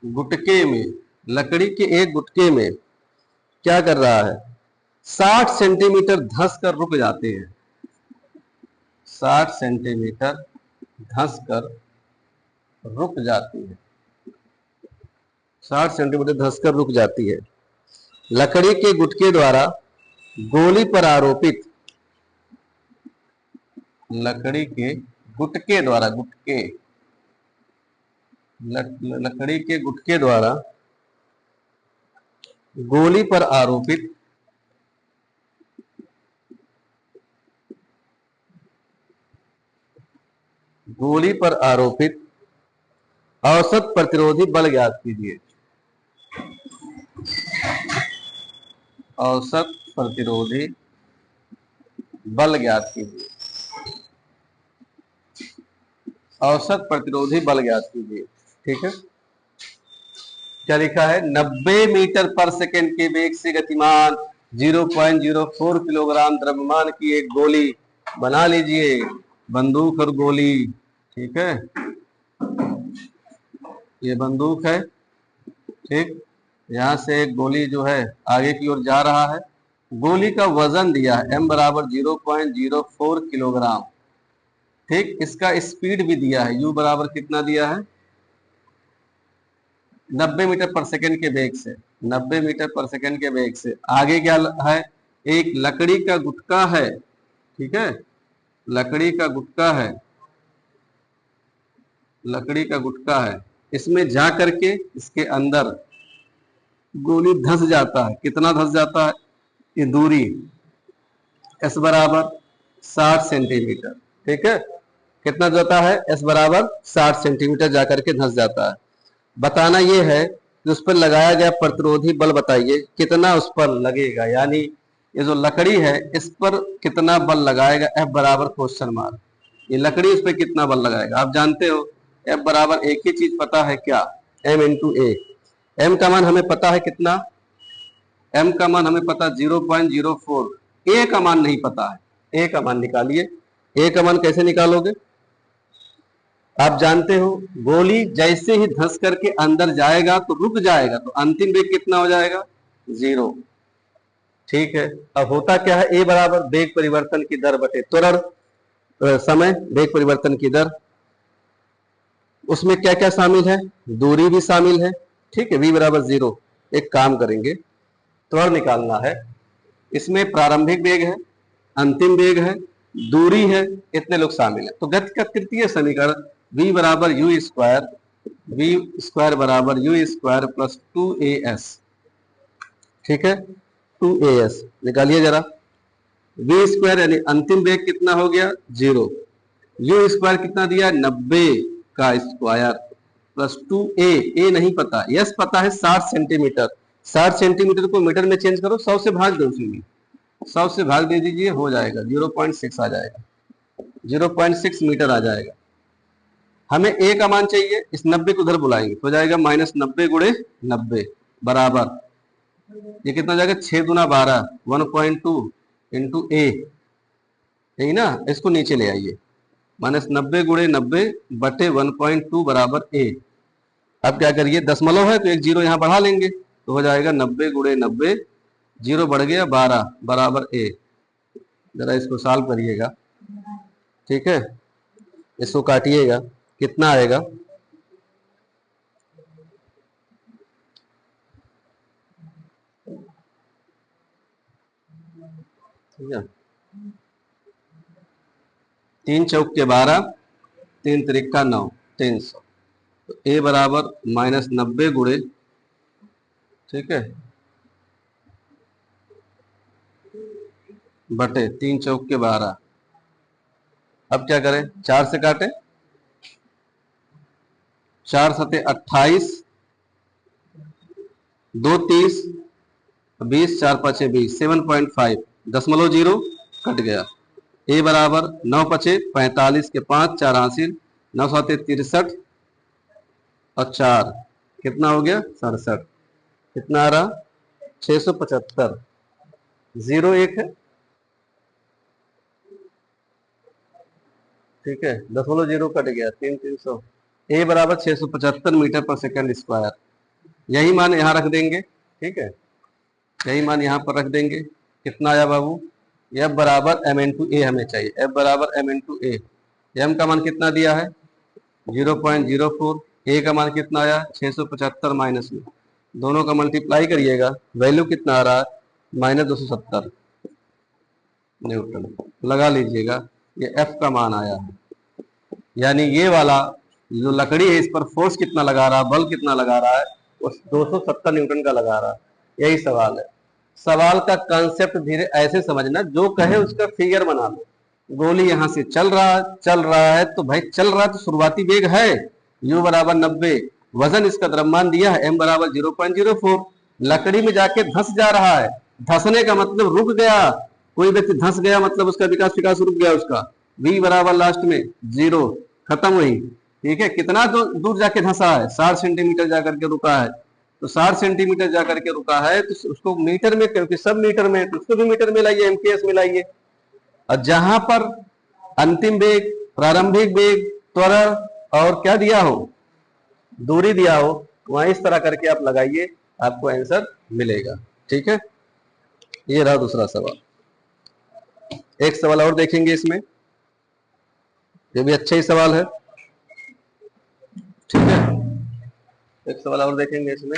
गुटके में, लकड़ी के एक गुटके में क्या कर रहा है, 60 सेंटीमीटर धंस कर रुक जाते हैं। 60 सेंटीमीटर धंस कर रुक जाती है। 60 सेंटीमीटर धंस कर रुक जाती है। लकड़ी के गुटके द्वारा गोली पर आरोपित, लकड़ी के गुटके द्वारा, गुटके, लकड़ी के गुटके द्वारा गोली पर आरोपित औसत प्रतिरोधी बल ज्ञात कीजिए। औसत प्रतिरोधी बल ज्ञात कीजिए। औसत प्रतिरोधी बल ज्ञात कीजिए। ठीक है, क्या लिखा है, 90 मीटर पर सेकंड के वेग से गतिमान 0.04 किलोग्राम द्रव्यमान की एक गोली बना लीजिए, बंदूक और गोली। ठीक है, ये बंदूक है। ठीक, यहां से एक गोली जो है आगे की ओर जा रहा है। गोली का वजन दिया है m बराबर 0.04 किलोग्राम। ठीक, इसका स्पीड भी दिया है, u बराबर कितना दिया है, 90 मीटर पर सेकंड के वेग से, 90 मीटर पर सेकंड के वेग से। आगे क्या है, एक लकड़ी का गुटका है। ठीक है, लकड़ी का गुटका है, लकड़ी का गुटका है, इसमें जा करके इसके अंदर गोली धंस जाता है। कितना धंस जाता है, ये दूरी s बराबर 60 सेंटीमीटर। ठीक है, कितना जाता है, s बराबर 60 सेंटीमीटर जाकर के धंस जाता है। बताना ये है कि उस पर लगाया गया प्रतिरोधी बल बताइए कितना उस पर लगेगा, यानी ये जो लकड़ी है इस पर कितना बल लगाएगा, F बराबर क्वेश्चन मार्क। ये लकड़ी इस पर कितना बल लगाएगा, आप जानते हो F बराबर एक ही चीज पता है, क्या, M इंटू ए। M का मान हमें पता है कितना, M का मान हमें पता 0.04, A का मान नहीं पता है। A का मान निकालिए। A का मान कैसे निकालोगे, आप जानते हो गोली जैसे ही धंस करके अंदर जाएगा तो रुक जाएगा, तो अंतिम वेग कितना हो जाएगा, 0। ठीक है, अब होता क्या है, ए बराबर वेग परिवर्तन की दर बटे त्वरण समय, वेग परिवर्तन की दर। उसमें क्या क्या शामिल है, दूरी भी शामिल है। ठीक है, v बराबर 0। एक काम करेंगे, त्वरण निकालना है। इसमें प्रारंभिक वेग है, अंतिम वेग है, दूरी है, इतने लोग शामिल है। तो गति का तृतीय समीकरण v बराबर यू स्क्वायर, वी स्क्वायर बराबर यू स्क्वायर प्लस 2as। ठीक है, 2as निकालिए जरा। v स्क्वायर यानी अंतिम वेग कितना हो गया, 0। यू स्क्वायर कितना दिया, 90 का स्क्वायर प्लस 2a, ए नहीं पता, यस पता है 60 सेंटीमीटर। 60 सेंटीमीटर को मीटर में चेंज करो, 100 से भाग दो, उसी में 100 से भाग दे दीजिए, हो जाएगा 0.6 आ जाएगा, 0.6 मीटर आ जाएगा। हमें ए का मान चाहिए, इस 90 को उधर बुलाएंगे तो जाएगा -90 गुणे 90 बराबर, ये कितना जाएगा, 6 दूना 12, 1.2 इंटू ए, यही ना, इसको नीचे ले आइए, -90 गुणे 90 बटे 1.2 बराबर ए। अब क्या करिए, दशमलव है तो एक जीरो यहाँ बढ़ा लेंगे, तो हो जाएगा 90 गुणे 90, जीरो बढ़ गया 12 बराबर ए। जरा इसको सॉल्व करिएगा। ठीक है, इसको काटिएगा, कितना आएगा, ठीक है, 3 चौक के 12, 3 त्रिका 9, 300। तो ए बराबर -90 गुणे, ठीक है, बटे 3 चौक के 12। अब क्या करें, 4 से काटे, 4 सते 28, 2 30, 20, 4 पचे 20, 7.5, दशमलव जीरो कट गया। ए बराबर 9 पचे 45 के 5, 4 हासिल, 9 सते 63 और 4 कितना हो गया, 67। कितना आ रहा, 675। 0 1 है, ठीक है, 0.0 कट गया, 300। ए बराबर 675 मीटर पर सेकंड स्क्वायर। यही मान यहाँ रख देंगे। ठीक है, यही मान यहाँ पर रख देंगे। कितना आया बाबू? एफ बराबर एम इंटू ए हमें चाहिए। एफ बराबर एम इंटू ए। एम का मान कितना दिया है? 0.04। ए का मान कितना आया? 675 माइनस में, दोनों का मल्टीप्लाई करिएगा, वैल्यू कितना आ रहा है? -270 न्यूटन। लगा लीजिएगा, ये एफ का मान आया है। यानी ये वाला जो लकड़ी है इस पर फोर्स कितना लगा रहा है, बल कितना लगा रहा है? उस 270 न्यूटन का लगा रहा है। यही सवाल है। सवाल का कंसेप्ट धीरे ऐसे समझना, जो कहे उसका फिगर बना लो। गोली यहां से चल रहा है तो भाई चल रहा है तो शुरुआती वेग है u बराबर 90। वजन इसका द्रव्यमान दिया है m बराबर 0.04। लकड़ी में जाके धंस जा रहा है। धंसने का मतलब रुक गया। कोई व्यक्ति धंस गया मतलब उसका विकास रुक गया। उसका v बराबर लास्ट में 0, खत्म हुई। ठीक है, कितना दूर जाके धंसा है? 60 सेंटीमीटर जाकर के रुका है। तो 60 सेंटीमीटर जाकर के रुका है तो उसको मीटर में, क्योंकि सब मीटर में, तो उसको भी मीटर में लाइए, एमकेएस में लाइए। और जहां पर अंतिम वेग, प्रारंभिक वेग, त्वरण और क्या दिया हो, दूरी दिया हो, वहां इस तरह करके आप लगाइए, आपको आंसर मिलेगा। ठीक है, ये रहा दूसरा सवाल। एक सवाल और देखेंगे इसमें, ये भी अच्छा ही सवाल है। ठीक है, एक सवाल और देखेंगे इसमें।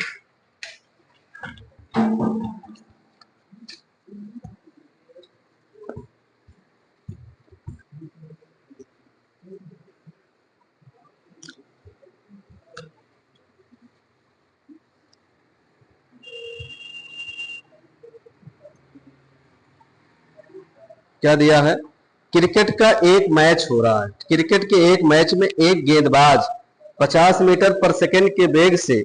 क्या दिया है? क्रिकेट का एक मैच हो रहा है। क्रिकेट के एक मैच में एक गेंदबाज 50 मीटर पर सेकंड के वेग से,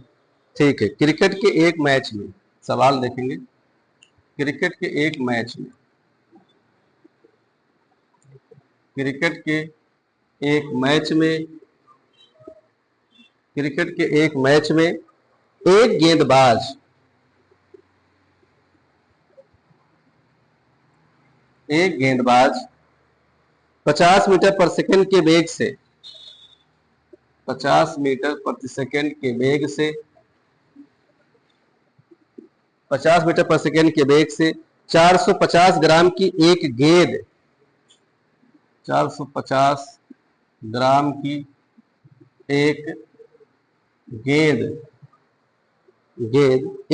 ठीक है, क्रिकेट के एक मैच में, सवाल देखेंगे, क्रिकेट के एक मैच में, क्रिकेट के एक मैच में, क्रिकेट के एक मैच में एक गेंदबाज 50 मीटर पर सेकंड के वेग से, 50 मीटर प्रति सेकंड के वेग से, 50 मीटर पर सेकंड के वेग से 450 ग्राम की एक गेंद, 450 ग्राम की एक गेंद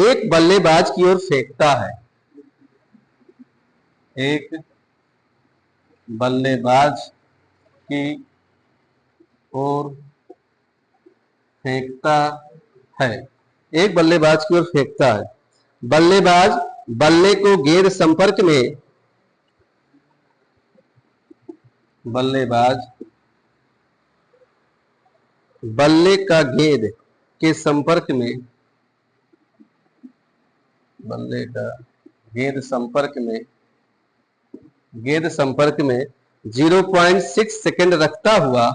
एक बल्लेबाज की ओर फेंकता है। एक बल्लेबाज की ओर फेंकता है। एक बल्लेबाज की ओर फेंकता है। बल्लेबाज बल्ले को गेंद संपर्क में, बल्लेबाज बल्ले का गेंद के संपर्क में, बल्ले का गेंद संपर्क में 0.6 सेकंड रखता हुआ,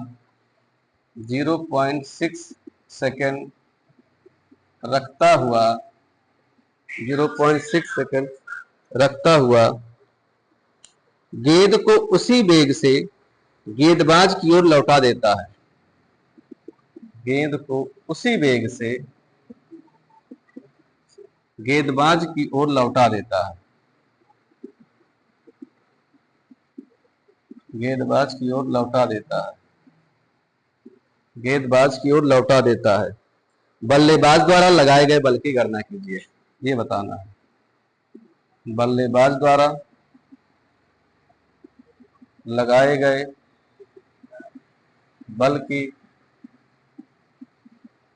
0.6 सेकंड रखता हुआ, 0.6 सेकंड रखता हुआ गेंद को उसी वेग से गेंदबाज की ओर लौटा देता है। गेंद को उसी वेग से गेंदबाज की ओर लौटा देता है। गेंदबाज की ओर लौटा देता है। गेंदबाज की ओर लौटा देता है। बल्लेबाज द्वारा लगाए गए बल की गणना कीजिए, ये बताना है। बल्लेबाज द्वारा लगाए गए बल की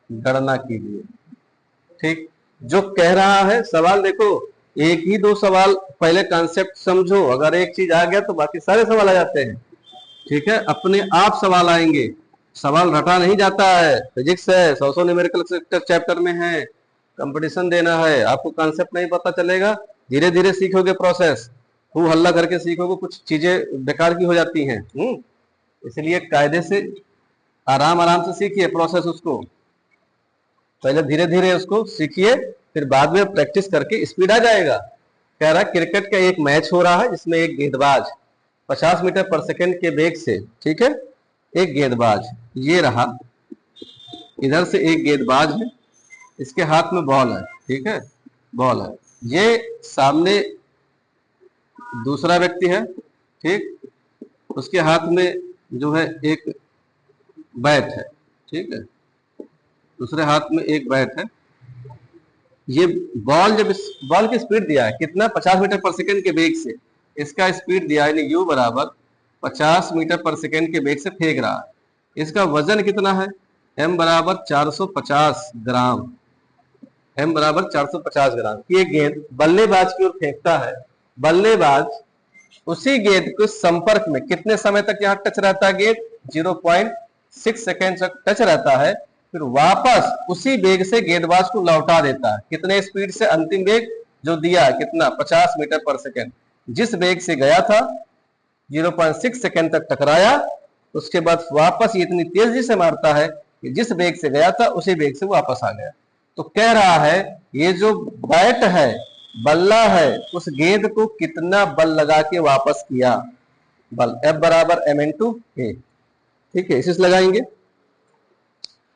गणना कीजिए। ठीक, जो कह रहा है सवाल देखो, एक ही दो सवाल पहले कॉन्सेप्ट समझो, अगर एक चीज आ गया तो बाकी सारे सवाल आ जाते हैं। ठीक है, अपने आप सवाल आएंगे, सवाल रटा नहीं जाता है। फिजिक्स है, 100 न्यूमेरिकल चैप्टर में है, कंपटीशन देना है, आपको कॉन्सेप्ट नहीं पता चलेगा, धीरे धीरे सीखोगे प्रोसेस, खूब हल्ला करके सीखोगे, कुछ चीजें बेकार की हो जाती हैं। इसलिए कायदे से आराम आराम से सीखिए प्रोसेस, उसको पहले धीरे धीरे उसको सीखिए, फिर बाद में प्रैक्टिस करके स्पीड आ जाएगा। कह रहा है क्रिकेट का एक मैच हो रहा है जिसमें एक गेंदबाज 50 मीटर पर सेकंड के वेग से, ठीक है, एक गेंदबाज, ये रहा, इधर से एक गेंदबाज है, इसके हाथ में बॉल है, ठीक है, बॉल है, ये सामने दूसरा व्यक्ति है, ठीक, उसके हाथ में जो है एक बैट है, ठीक है, दूसरे हाथ में एक बैट है। ये बॉल, जब इस बॉल की स्पीड दिया है कितना, 50 मीटर पर सेकंड के वेग से इसका स्पीड दिया है, यानी u बराबर 50 मीटर पर सेकंड के वेग से फेंक रहा है। इसका वजन कितना है, m बराबर 450 ग्राम, m बराबर 450 ग्राम। ये गेंद बल्लेबाज की ओर फेंकता है, बल्लेबाज उसी गेंद के संपर्क में कितने समय तक यहाँ टच रहता है, गेंद 0.6 सेकेंड तक टच रहता है, फिर वापस उसी वेग से गेंदबाज को लौटा देता है। कितने स्पीड से, अंतिम वेग जो दिया है कितना, 50 मीटर पर सेकेंड, जिस वेग से गया था 0.6 सेकेंड तक टकराया, उसके बाद वापस ये इतनी तेजी से मारता है कि जिस वेग से गया था उसी वेग से वापस आ गया। तो कह रहा है ये जो बैट है, बल्ला है, उस गेंद को कितना बल लगा के वापस किया, बल F बराबर m×a, ठीक है, इसे लगाएंगे।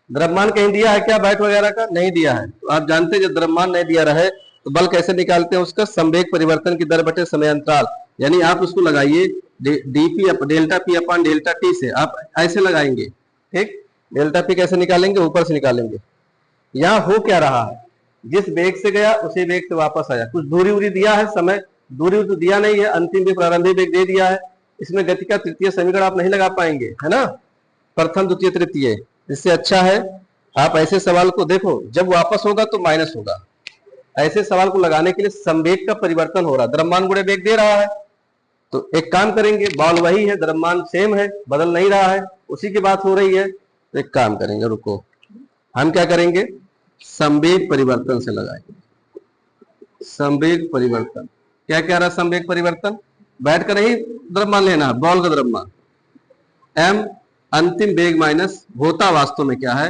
द्रव्यमान कहीं दिया है क्या बैट वगैरह का, नहीं दिया है, तो आप जानते हैं जब द्रव्यमान नहीं दिया रहे तो बल कैसे निकालते हैं, उसका संवेग परिवर्तन की दर बटे समय अंतराल, यानी आप उसको लगाइए dp delta p upon delta t से, आप ऐसे लगाएंगे, ठीक, डेल्टा p कैसे निकालेंगे, ऊपर से निकालेंगे। यहाँ हो क्या रहा है, जिस वेग से गया उसी वेग से वापस आया, कुछ दूरी उरी दिया है, समय दूरी तो दिया नहीं है, अंतिम वेग प्रारंभिक वेग दे दिया है, इसमें गति का तृतीय समीकरण आप नहीं लगा पाएंगे, है ना, प्रथम द्वितीय तृतीय। इससे अच्छा है आप ऐसे सवाल को देखो, जब वापस होगा तो माइनस होगा, ऐसे सवाल को लगाने के लिए संवेग का परिवर्तन हो रहा है, द्रव्यमान गुणे वेग दे रहा है, तो एक काम करेंगे, बॉल वही है, द्रव्यमान सेम है, बदल नहीं रहा है, उसी की बात हो रही है, तो एक काम करेंगे, रुको, हम क्या करेंगे, संवेग परिवर्तन से लगाएंगे, संवेग परिवर्तन। क्या कह रहा है संवेग परिवर्तन, बैट का नहीं द्रव्यमान लेना, बॉल का द्रव्यमान, m अंतिम वेग माइनस होता वास्तव में क्या है,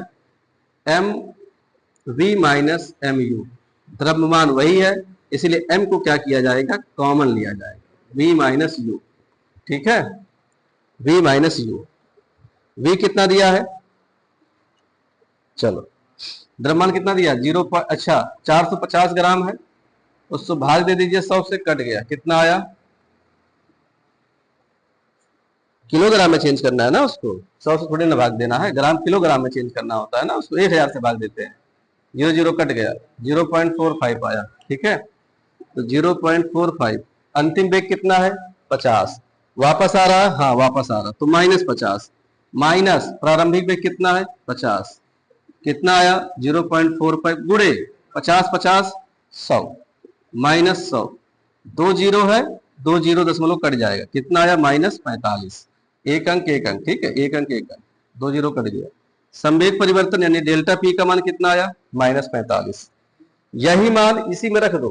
m v minus m u, द्रव्यमान वही है, इसलिए m को क्या किया जाएगा, कॉमन लिया जाएगा, v माइनस यू, ठीक है, v माइनस यू, v कितना दिया है, चलो द्रव्यमान कितना दिया, 0, अच्छा 450 ग्राम है, उसको भाग दे दीजिए 100 से, कट गया, कितना आया, किलोग्राम में चेंज करना है ना उसको, 100 से थोड़ी ना भाग देना है, ग्राम किलोग्राम में चेंज करना होता है ना उसको, 1000 से भाग देते हैं, 0 कट गया, 0.45 आया, ठीक है, तो 0.45, अंतिम वेग कितना है 50, वापस आ रहा है, हाँ वापस आ रहा, तो -50, माइनस प्रारंभिक वेग कितना है 50, कितना आया 0.45 गुणे 50 50 100 माइनस 100, 2 जीरो है, 2 जीरो दशमलव कट जाएगा, कितना आया -45, एक अंक, ठीक है, एक अंक, 2 जीरो कट गया। संवेग परिवर्तन यानी डेल्टा पी का मान कितना आया -45, यही मान इसी में रख दो,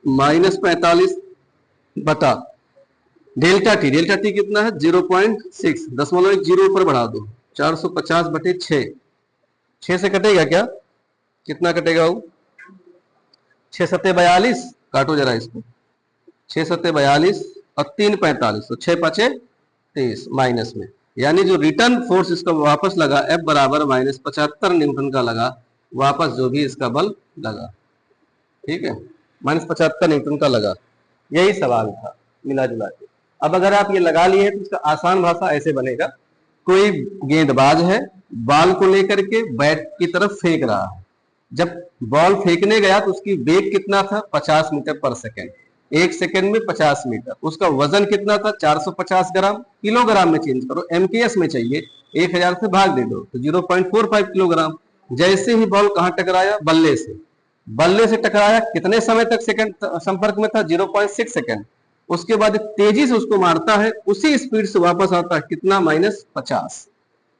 -45 बटा डेल्टा टी कितना है 0.6, दशमलव 0 ऊपर बढ़ा दो, 450 बटे 6 से कटेगा क्या, कितना कटेगा वो, 6 सत्ते 42, काटो जरा इसको, 6 सत्ते 42 और 3 45, तो 6 5 23 माइनस में, यानी जो रिटर्न फोर्स इसका वापस लगा F बराबर -75 न्यूटन का लगा, वापस जो भी इसका बल लगा, ठीक है, -75 न्यूटन का लगा, यही सवाल था मिला जुला के। अब अगर आप ये लगा लिए तो इसका आसान भाषा ऐसे बनेगा, कोई गेंदबाज है, बॉल को लेकर के बैट की तरफ फेंक रहा है, जब बॉल फेंकने गया तो उसकी वेग कितना था 50 मीटर पर सेकेंड, एक सेकेंड में 50 मीटर, उसका वजन कितना था 450 ग्राम, किलोग्राम में चेंज करो, एमकेएस में चाहिए, 1000 से भाग दे दो तो 0.45 किलोग्राम। जैसे ही बॉल कहां टकराया, बल्ले से टकराया, कितने समय तक सेकंड संपर्क में था 0.6 सेकंड, उसके बाद तेजी से उसको मारता है, उसी स्पीड से वापस आता है, कितना -50,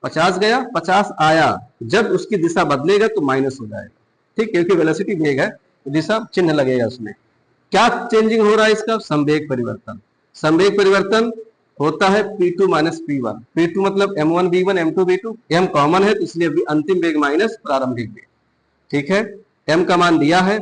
50 गया 50 आया, जब उसकी दिशा बदलेगा तो माइनस हो जाएगा, ठीक, क्योंकि वेलोसिटी वेग है, दिशा चिन्ह लगेगा उसमें। क्या चेंजिंग हो रहा है इसका, संवेग परिवर्तन। संवेग परिवर्तन होता है P2 माइनस P1, P2 मतलब M1 V1 M2 V2, M common है तो इसलिए भी अंतिम वेग माइनस प्रारंभिक वेग, ठीक है, M का मान दिया है,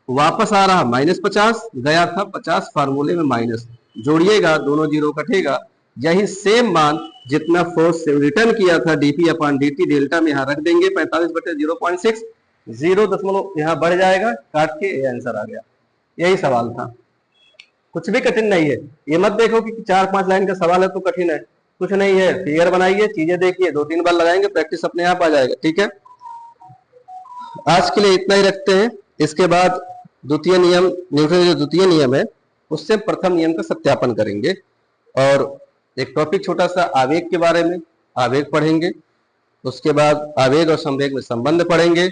वापस आ रहा -50, गया था 50, फार्मूले में माइनस, जोड़िएगा दोनों जीरो कटेगा, यही सेम मान जितना फोर्स रिटर्न किया था dp अपॉन dt डेल्टा में यहाँ रख देंगे 45/0.6, 0 यहाँ बढ़ जाएगा, काट के ये आंसर आ गया। यही सवाल था, कुछ भी कठिन नहीं है। ये मत देखो कि 4-5 लाइन का सवाल है तो कठिन है, कुछ नहीं है। फिगर बनाइए, चीजें देखिए, 2-3 बार लगाएंगे, प्रैक्टिस अपने आप आ जाएगा। ठीक है, आज के लिए इतना ही रखते हैं। इसके बाद द्वितीय नियम, न्यूटन का जो द्वितीय नियम है उससे प्रथम नियम का सत्यापन करेंगे, और एक टॉपिक छोटा सा आवेग के बारे में, आवेग पढ़ेंगे। उसके बाद आवेग और संवेग में संबंध पढ़ेंगे।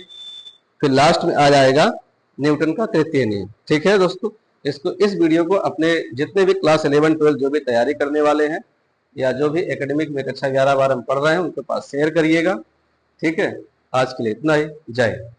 फिर लास्ट में आ जाएगा न्यूटन का तृतीय नियम। ठीक है दोस्तों, इस वीडियो को अपने जितने भी क्लास 11-12 जो भी तैयारी करने वाले हैं या जो भी एकेडमिक में कक्षा 11-12 में पढ़ रहे हैं उनके पास शेयर करिएगा। ठीक है, आज के लिए इतना ही। जय।